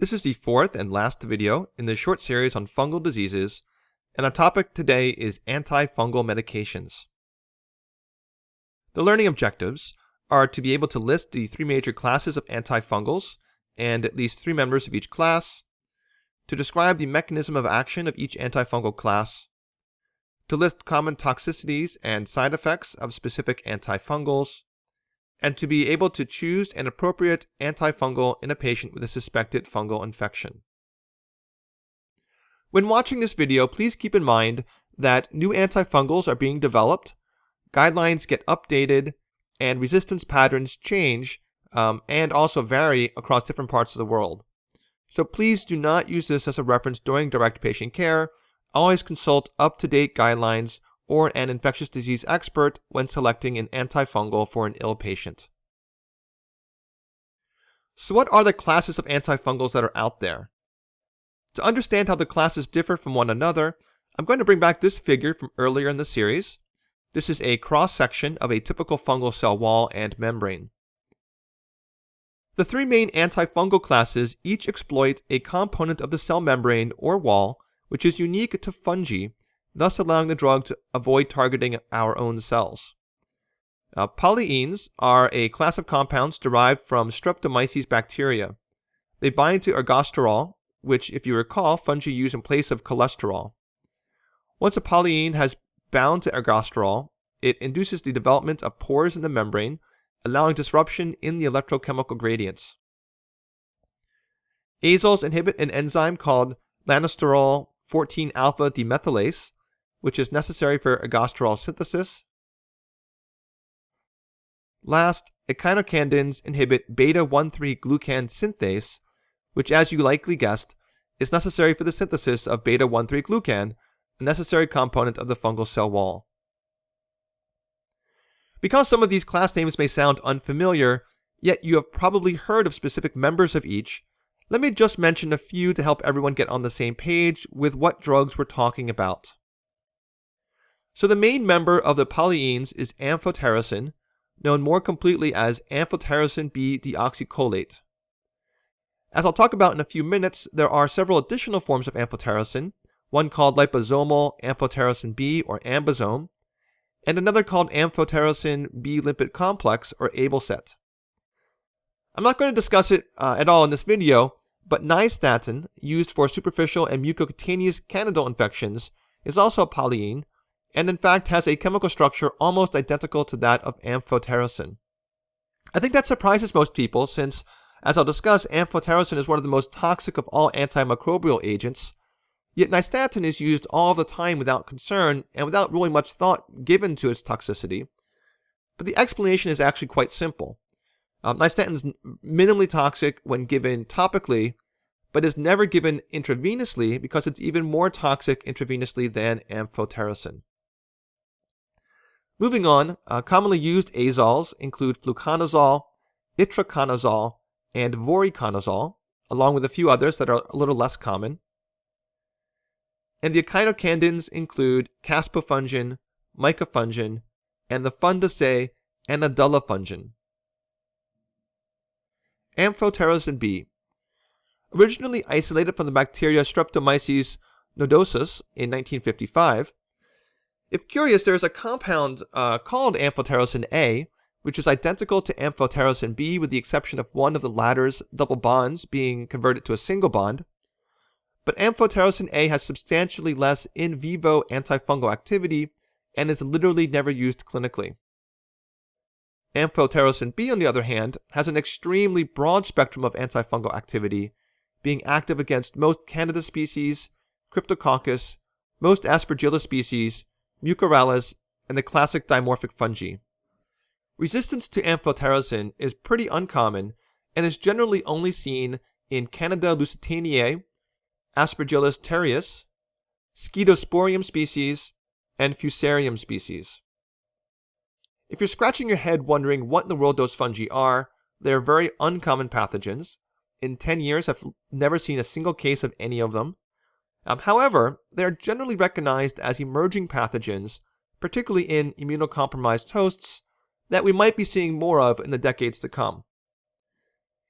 This is the fourth and last video in this short series on fungal diseases, and our topic today is antifungal medications. The learning objectives are to be able to list the three major classes of antifungals and at least three members of each class, to describe the mechanism of action of each antifungal class, to list common toxicities and side effects of specific antifungals, and to be able to choose an appropriate antifungal in a patient with a suspected fungal infection. When watching this video, please keep in mind that new antifungals are being developed, guidelines get updated, and resistance patterns change and also vary across different parts of the world. So please do not use this as a reference during direct patient care. Always consult up-to-date guidelines or an infectious disease expert when selecting an antifungal for an ill patient. So what are the classes of antifungals that are out there? To understand how the classes differ from one another, I'm going to bring back this figure from earlier in the series. This is a cross-section of a typical fungal cell wall and membrane. The three main antifungal classes each exploit a component of the cell membrane or wall which is unique to fungi, thus allowing the drug to avoid targeting our own cells. Polyenes are a class of compounds derived from Streptomyces bacteria. They bind to ergosterol, which, if you recall, fungi use in place of cholesterol. Once a polyene has bound to ergosterol, it induces the development of pores in the membrane, allowing disruption in the electrochemical gradients. Azoles inhibit an enzyme called lanosterol 14-alpha demethylase, which is necessary for ergosterol synthesis. Last, Echinocandins inhibit beta-1,3-glucan synthase, which, as you likely guessed, is necessary for the synthesis of beta-1,3-glucan, a necessary component of the fungal cell wall. Because some of these class names may sound unfamiliar, yet you have probably heard of specific members of each, let me just mention a few to help everyone get on the same page with what drugs we're talking about. So the main member of the polyenes is amphotericin, known more completely as Amphotericin B deoxycholate. As I'll talk about in a few minutes, there are several additional forms of amphotericin, one called liposomal amphotericin B or ambosome, and another called Amphotericin B lipid complex or abelset. I'm not going to discuss it at all in this video, but nystatin, used for superficial and mucocutaneous candidal infections, is also a polyene, and in fact has a chemical structure almost identical to that of amphotericin. I think that surprises most people since, as I'll discuss, amphotericin is one of the most toxic of all antimicrobial agents, yet nystatin is used all the time without concern and without really much thought given to its toxicity. But the explanation is actually quite simple. Nystatin is minimally toxic when given topically, but is never given intravenously because it's even more toxic intravenously than amphotericin. Moving on, commonly used azoles include fluconazole, itraconazole, and voriconazole, along with a few others that are a little less common. And the echinocandins include caspofungin, micafungin, and the fun to say anadulafungin. Amphotericin B. Originally isolated from the bacteria Streptomyces nodosus in 1955, if curious, there is a compound called amphotericin A, which is identical to amphotericin B with the exception of one of the latter's double bonds being converted to a single bond. But amphotericin A has substantially less in vivo antifungal activity and is literally never used clinically. Amphotericin B, on the other hand, has an extremely broad spectrum of antifungal activity, being active against most Candida species, Cryptococcus, most Aspergillus species, Mucorales, and the classic dimorphic fungi. Resistance to amphotericin is pretty uncommon and is generally only seen in Candida lusitaniae, Aspergillus terreus, Scedosporium species, and Fusarium species. If you're scratching your head wondering what in the world those fungi are, they are very uncommon pathogens. In 10 years, I've never seen a single case of any of them. However, they are generally recognized as emerging pathogens, particularly in immunocompromised hosts, that we might be seeing more of in the decades to come.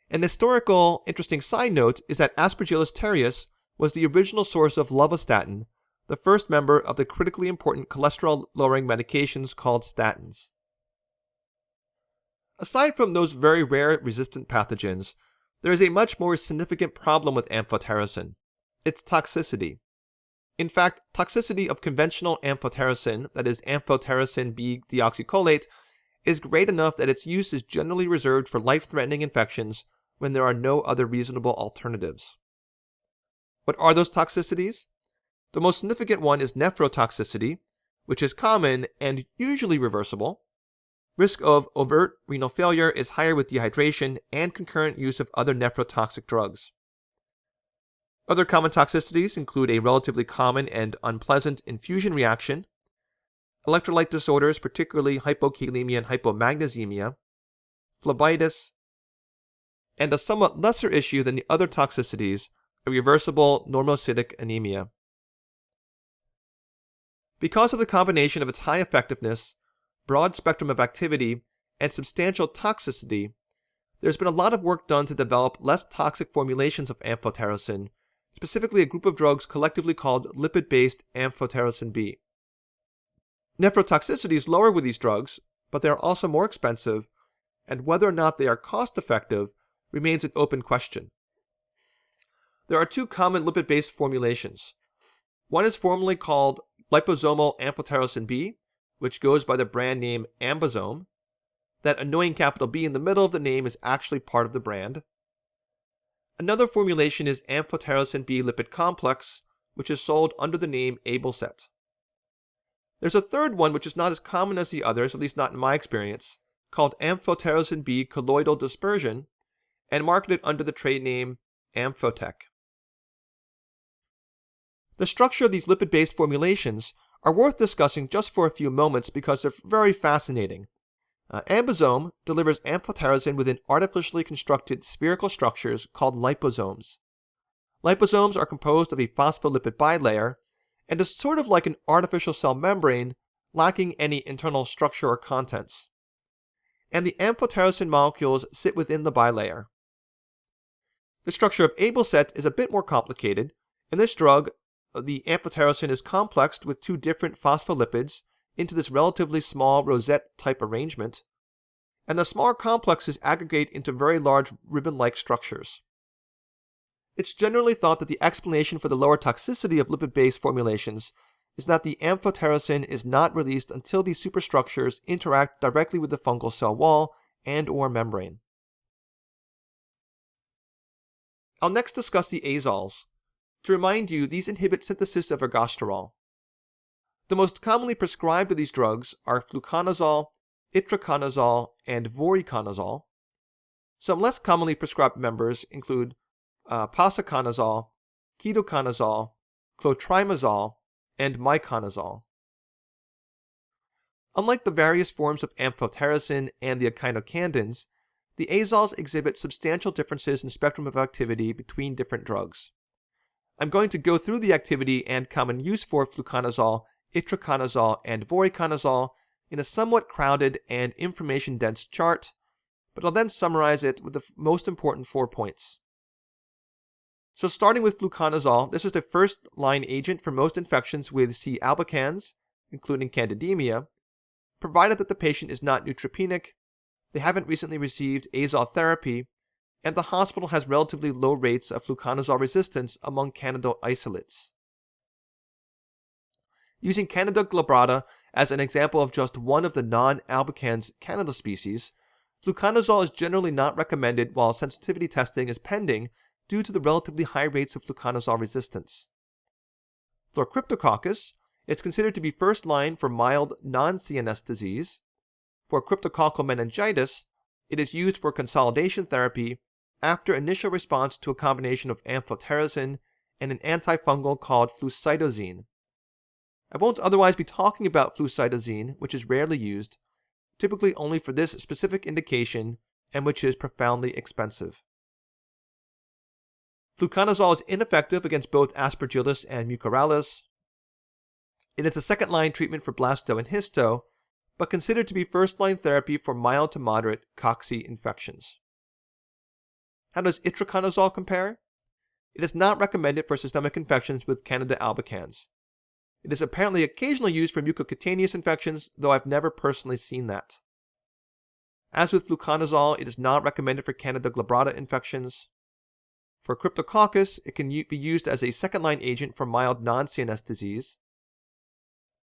An historical interesting side note is that Aspergillus terreus was the original source of lovastatin, the first member of the critically important cholesterol-lowering medications called statins. Aside from those very rare resistant pathogens, there is a much more significant problem with amphotericin: its toxicity. In fact, toxicity of conventional amphotericin, that is Amphotericin B deoxycholate, is great enough that its use is generally reserved for life-threatening infections when there are no other reasonable alternatives. What are those toxicities? The most significant one is nephrotoxicity, which is common and usually reversible. Risk of overt renal failure is higher with dehydration and concurrent use of other nephrotoxic drugs. Other common toxicities include a relatively common and unpleasant infusion reaction, electrolyte disorders, particularly hypokalemia and hypomagnesemia, phlebitis, and a somewhat lesser issue than the other toxicities, a reversible normocytic anemia. Because of the combination of its high effectiveness, broad spectrum of activity, and substantial toxicity, there's been a lot of work done to develop less toxic formulations of amphotericin, specifically a group of drugs collectively called lipid-based Amphotericin B. Nephrotoxicity is lower with these drugs, but they are also more expensive, and whether or not they are cost-effective remains an open question. There are two common lipid-based formulations. One is formally called liposomal Amphotericin B, which goes by the brand name Ambisome. That annoying capital B in the middle of the name is actually part of the brand. Another formulation is Amphotericin B lipid complex, which is sold under the name Abelset. There's a third one which is not as common as the others, at least not in my experience, called Amphotericin B colloidal dispersion, and marketed under the trade name Amphotec. The structure of these lipid-based formulations are worth discussing just for a few moments because they're very fascinating. Ambisome delivers amphotericin within artificially constructed spherical structures called liposomes. Liposomes are composed of a phospholipid bilayer and is sort of like an artificial cell membrane lacking any internal structure or contents. And the amphotericin molecules sit within the bilayer. The structure of Abelset is a bit more complicated. In this drug, the amphotericin is complexed with two different phospholipids into this relatively small rosette-type arrangement, and the smaller complexes aggregate into very large ribbon-like structures. It's generally thought that the explanation for the lower toxicity of lipid-based formulations is that the amphotericin is not released until these superstructures interact directly with the fungal cell wall and/or membrane. I'll next discuss the azoles. To remind you, these inhibit synthesis of ergosterol. The most commonly prescribed of these drugs are fluconazole, itraconazole, and voriconazole. Some less commonly prescribed members include posaconazole, ketoconazole, clotrimazole, and miconazole. Unlike the various forms of amphotericin and the echinocandins, the azoles exhibit substantial differences in spectrum of activity between different drugs. I'm going to go through the activity and common use for fluconazole, itraconazole, and voriconazole in a somewhat crowded and information-dense chart, but I'll then summarize it with the most important 4 points. So starting with fluconazole, this is the first-line agent for most infections with C. albicans, including Candidemia, provided that the patient is not neutropenic, they haven't recently received azole therapy, and the hospital has relatively low rates of fluconazole resistance among Candida isolates. Using Candida glabrata as an example of just one of the non-albicans Candida species, fluconazole is generally not recommended while sensitivity testing is pending due to the relatively high rates of fluconazole resistance. For Cryptococcus, it's considered to be first line for mild non-CNS disease. For cryptococcal meningitis, it is used for consolidation therapy after initial response to a combination of amphotericin and an antifungal called flucytosine. I won't otherwise be talking about flucytosine, which is rarely used, typically only for this specific indication and which is profoundly expensive. Fluconazole is ineffective against both Aspergillus and Mucorales. It is a second-line treatment for blasto and histo, but considered to be first-line therapy for mild to moderate cocci infections. How does itraconazole compare? It is not recommended for systemic infections with Candida albicans. It is apparently occasionally used for mucocutaneous infections, though I've never personally seen that. As with fluconazole, it is not recommended for Candida glabrata infections. For Cryptococcus, it can be used as a second-line agent for mild non-CNS disease.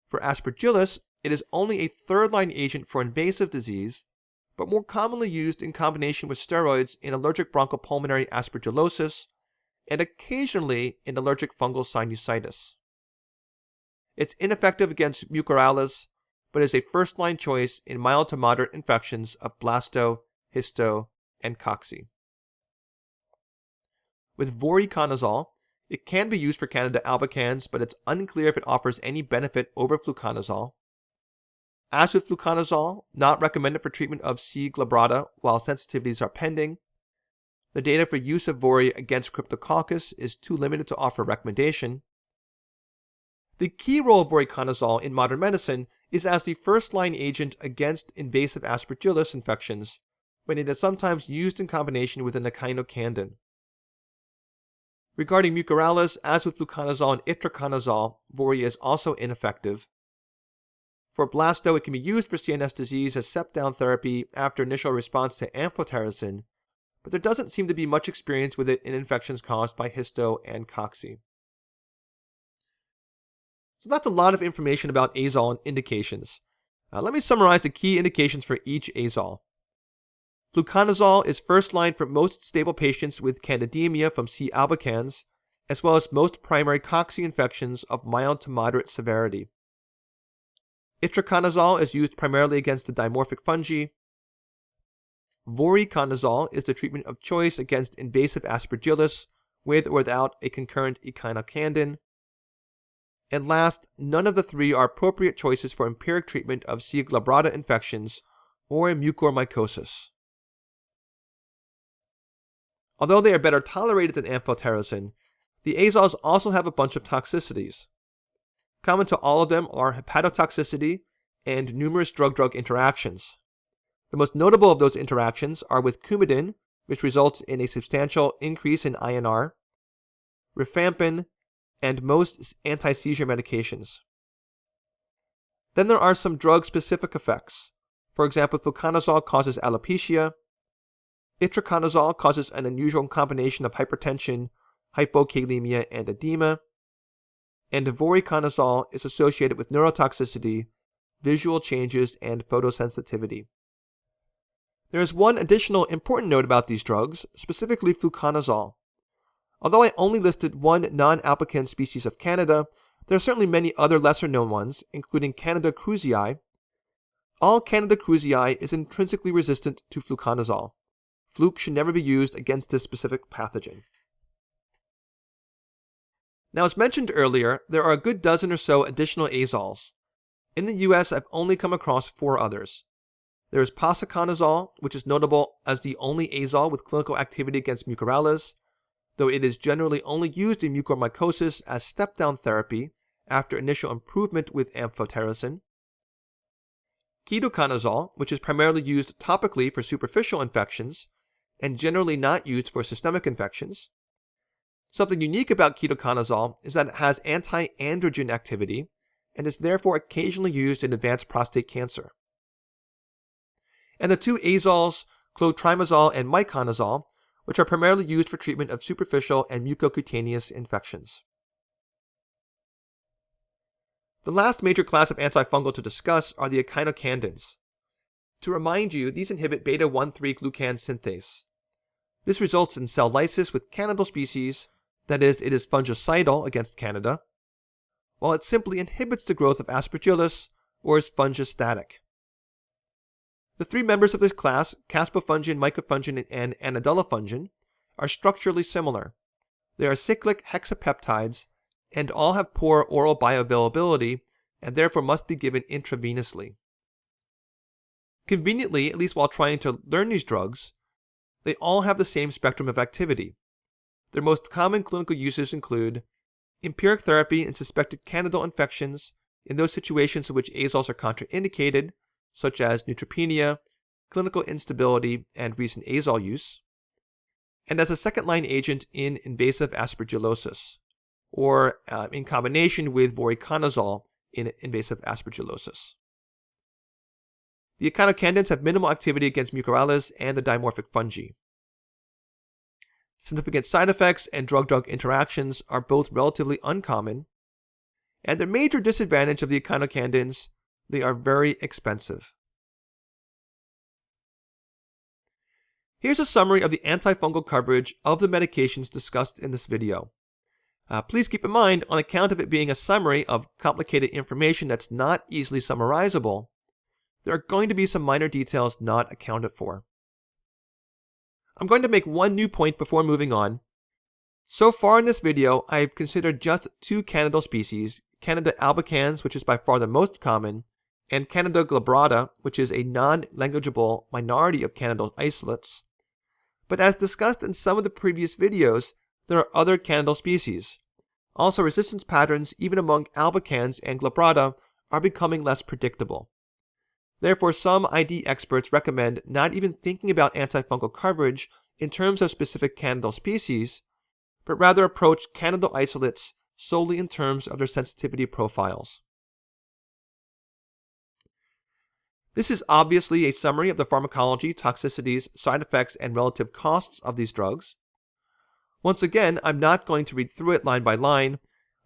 For Aspergillus, it is only a third-line agent for invasive disease, but more commonly used in combination with steroids in allergic bronchopulmonary aspergillosis and occasionally in allergic fungal sinusitis. It's ineffective against mucorales, but is a first-line choice in mild to moderate infections of blasto, histo, and cocci. With voriconazole, it can be used for Candida albicans, but it's unclear if it offers any benefit over fluconazole. As with fluconazole, not recommended for treatment of C. glabrata while sensitivities are pending. The data for use of vori against Cryptococcus is too limited to offer recommendation. The key role of voriconazole in modern medicine is as the first-line agent against invasive Aspergillus infections, when it is sometimes used in combination with an echinocandin. Regarding mucorales, as with fluconazole and itraconazole, vori is also ineffective. For blasto, it can be used for CNS disease as step-down therapy after initial response to amphotericin, but there doesn't seem to be much experience with it in infections caused by histo and cocci. So that's a lot of information about azole and indications. Let me summarize the key indications for each azole. Fluconazole is first line for most stable patients with Candidemia from C. albicans, as well as most primary cocci infections of mild to moderate severity. Itraconazole is used primarily against the dimorphic fungi. Voriconazole is the treatment of choice against invasive Aspergillus with or without a concurrent echinocandin. And last, none of the three are appropriate choices for empiric treatment of C. glabrata infections or mucormycosis. Although they are better tolerated than amphotericin, the azoles also have a bunch of toxicities. Common to all of them are hepatotoxicity and numerous drug-drug interactions. The most notable of those interactions are with Coumadin, which results in a substantial increase in INR, rifampin, and most anti-seizure medications. Then there are some drug-specific effects. For example, fluconazole causes alopecia, itraconazole causes an unusual combination of hypertension, hypokalemia, and edema, and voriconazole is associated with neurotoxicity, visual changes, and photosensitivity. There is one additional important note about these drugs, specifically fluconazole. Although I only listed one non-albican species of Candida, there are certainly many other lesser-known ones, including Candida krusei. All Candida krusei is intrinsically resistant to fluconazole. Fluke should never be used against this specific pathogen. Now, as mentioned earlier, there are a good dozen or so additional azoles. In the US, I've only come across 4 others. There is posaconazole, which is notable as the only azole with clinical activity against mucorales, though it is generally only used in mucormycosis as step-down therapy after initial improvement with amphotericin. Ketoconazole, which is primarily used topically for superficial infections and generally not used for systemic infections. Something unique about ketoconazole is that it has anti-androgen activity and is therefore occasionally used in advanced prostate cancer. And the 2 azoles, clotrimazole and miconazole, which are primarily used for treatment of superficial and mucocutaneous infections. The last major class of antifungal to discuss are the echinocandins. To remind you, these inhibit beta-1,3-glucan synthase. This results in cell lysis with Candidal species, that is, it is fungicidal against Candida, while it simply inhibits the growth of Aspergillus or is fungistatic. The 3 members of this class, caspofungin, mycofungin, and anadulafungin, are structurally similar. They are cyclic hexapeptides and all have poor oral bioavailability and therefore must be given intravenously. Conveniently, at least while trying to learn these drugs, they all have the same spectrum of activity. Their most common clinical uses include empiric therapy in suspected Candidal infections in those situations in which azoles are contraindicated, such as neutropenia, clinical instability, and recent azole use, and as a second-line agent in invasive aspergillosis, or in combination with voriconazole in invasive aspergillosis. The echinocandins have minimal activity against mucorales and the dimorphic fungi. Significant side effects and drug-drug interactions are both relatively uncommon, and the major disadvantage of the echinocandins, they are very expensive. Here's a summary of the antifungal coverage of the medications discussed in this video. Please keep in mind, on account of it being a summary of complicated information that's not easily summarizable, there are going to be some minor details not accounted for. I'm going to make one new point before moving on. So far in this video, I've considered just two Candidal species, Candida albicans, which is by far the most common, and Candida glabrata, which is a non-languageable minority of Candidal isolates. But as discussed in some of the previous videos, there are other Candidal species. Also, resistance patterns, even among albicans and glabrata, are becoming less predictable. Therefore, some ID experts recommend not even thinking about antifungal coverage in terms of specific Candidal species, but rather approach Candidal isolates solely in terms of their sensitivity profiles. This is obviously a summary of the pharmacology, toxicities, side effects, and relative costs of these drugs. Once again, I'm not going to read through it line by line.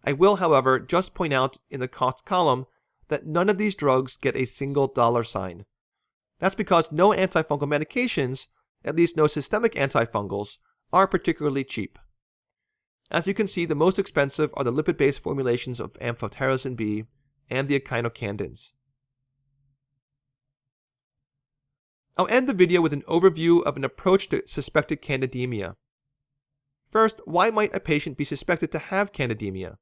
I will, however, just point out in the cost column that none of these drugs get a single dollar sign. That's because no antifungal medications, at least no systemic antifungals, are particularly cheap. As you can see, the most expensive are the lipid-based formulations of Amphotericin B and the Echinocandins. I'll end the video with an overview of an approach to suspected Candidemia. First, why might a patient be suspected to have Candidemia?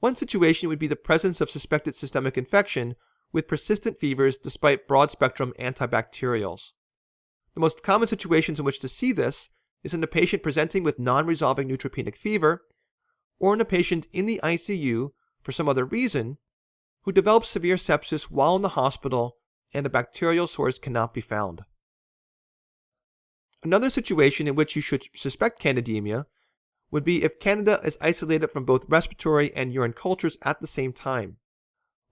One situation would be the presence of suspected systemic infection with persistent fevers despite broad-spectrum antibacterials. The most common situations in which to see this is in a patient presenting with non-resolving neutropenic fever, or in a patient in the ICU for some other reason who develops severe sepsis while in the hospital and a bacterial source cannot be found. Another situation in which you should suspect Candidemia would be if Candida is isolated from both respiratory and urine cultures at the same time.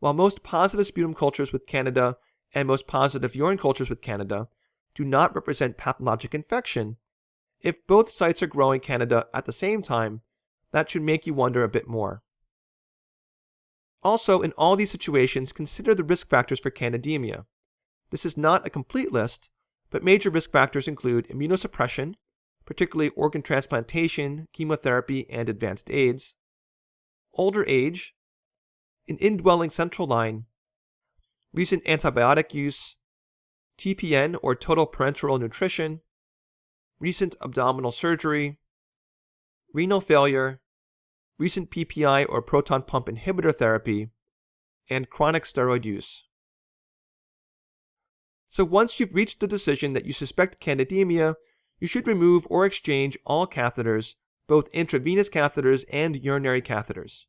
While most positive sputum cultures with Candida and most positive urine cultures with Candida do not represent pathologic infection, if both sites are growing Candida at the same time, that should make you wonder a bit more. Also, in all these situations, consider the risk factors for Candidemia. This is not a complete list, but major risk factors include immunosuppression, particularly organ transplantation, chemotherapy, and advanced AIDS, older age, an indwelling central line, recent antibiotic use, TPN or total parenteral nutrition, recent abdominal surgery, renal failure, recent PPI or proton pump inhibitor therapy, and chronic steroid use. So once you've reached the decision that you suspect Candidemia, you should remove or exchange all catheters, both intravenous catheters and urinary catheters.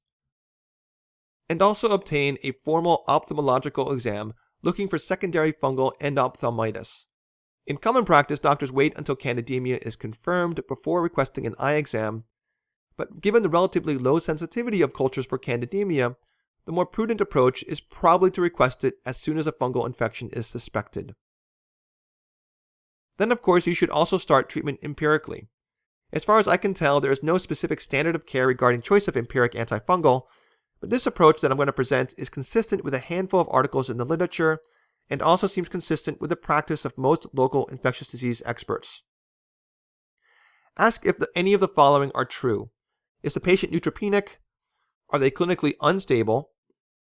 And also obtain a formal ophthalmological exam looking for secondary fungal endophthalmitis. In common practice, doctors wait until Candidemia is confirmed before requesting an eye exam, but given the relatively low sensitivity of cultures for Candidemia, the more prudent approach is probably to request it as soon as a fungal infection is suspected. Then, of course, you should also start treatment empirically. As far as I can tell, there is no specific standard of care regarding choice of empiric antifungal, but this approach that I'm going to present is consistent with a handful of articles in the literature and also seems consistent with the practice of most local infectious disease experts. Ask if any of the following are true. Is the patient neutropenic? Are they clinically unstable?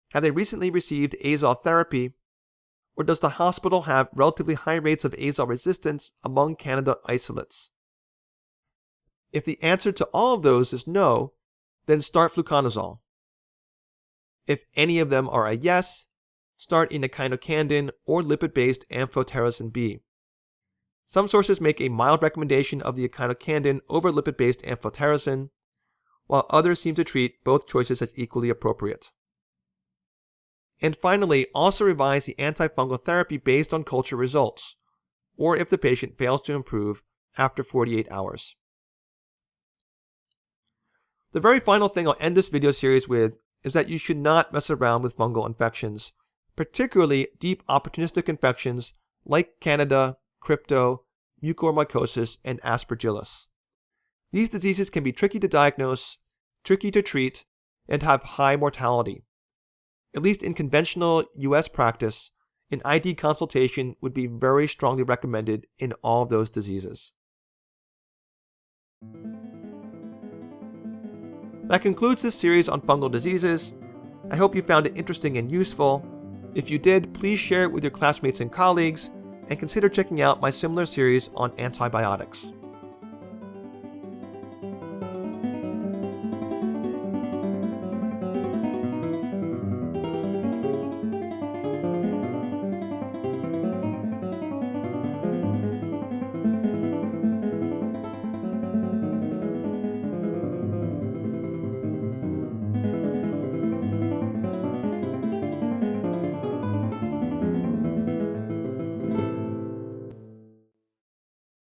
Have they recently received azole therapy? Or does the hospital have relatively high rates of azole resistance among Candida isolates? If the answer to all of those is no, then start fluconazole. If any of them are a yes, start an echinocandin or lipid-based Amphotericin B. Some sources make a mild recommendation of the echinocandin over lipid-based amphotericin, while others seem to treat both choices as equally appropriate. And finally, also revise the antifungal therapy based on culture results, or if the patient fails to improve, after 48 hours. The very final thing I'll end this video series with is that you should not mess around with fungal infections, particularly deep opportunistic infections like Candida, Crypto, mucormycosis, and Aspergillus. These diseases can be tricky to diagnose, tricky to treat, and have high mortality. At least in conventional US practice, an ID consultation would be very strongly recommended in all of those diseases. That concludes this series on fungal diseases. I hope you found it interesting and useful. If you did, please share it with your classmates and colleagues, and consider checking out my similar series on antibiotics.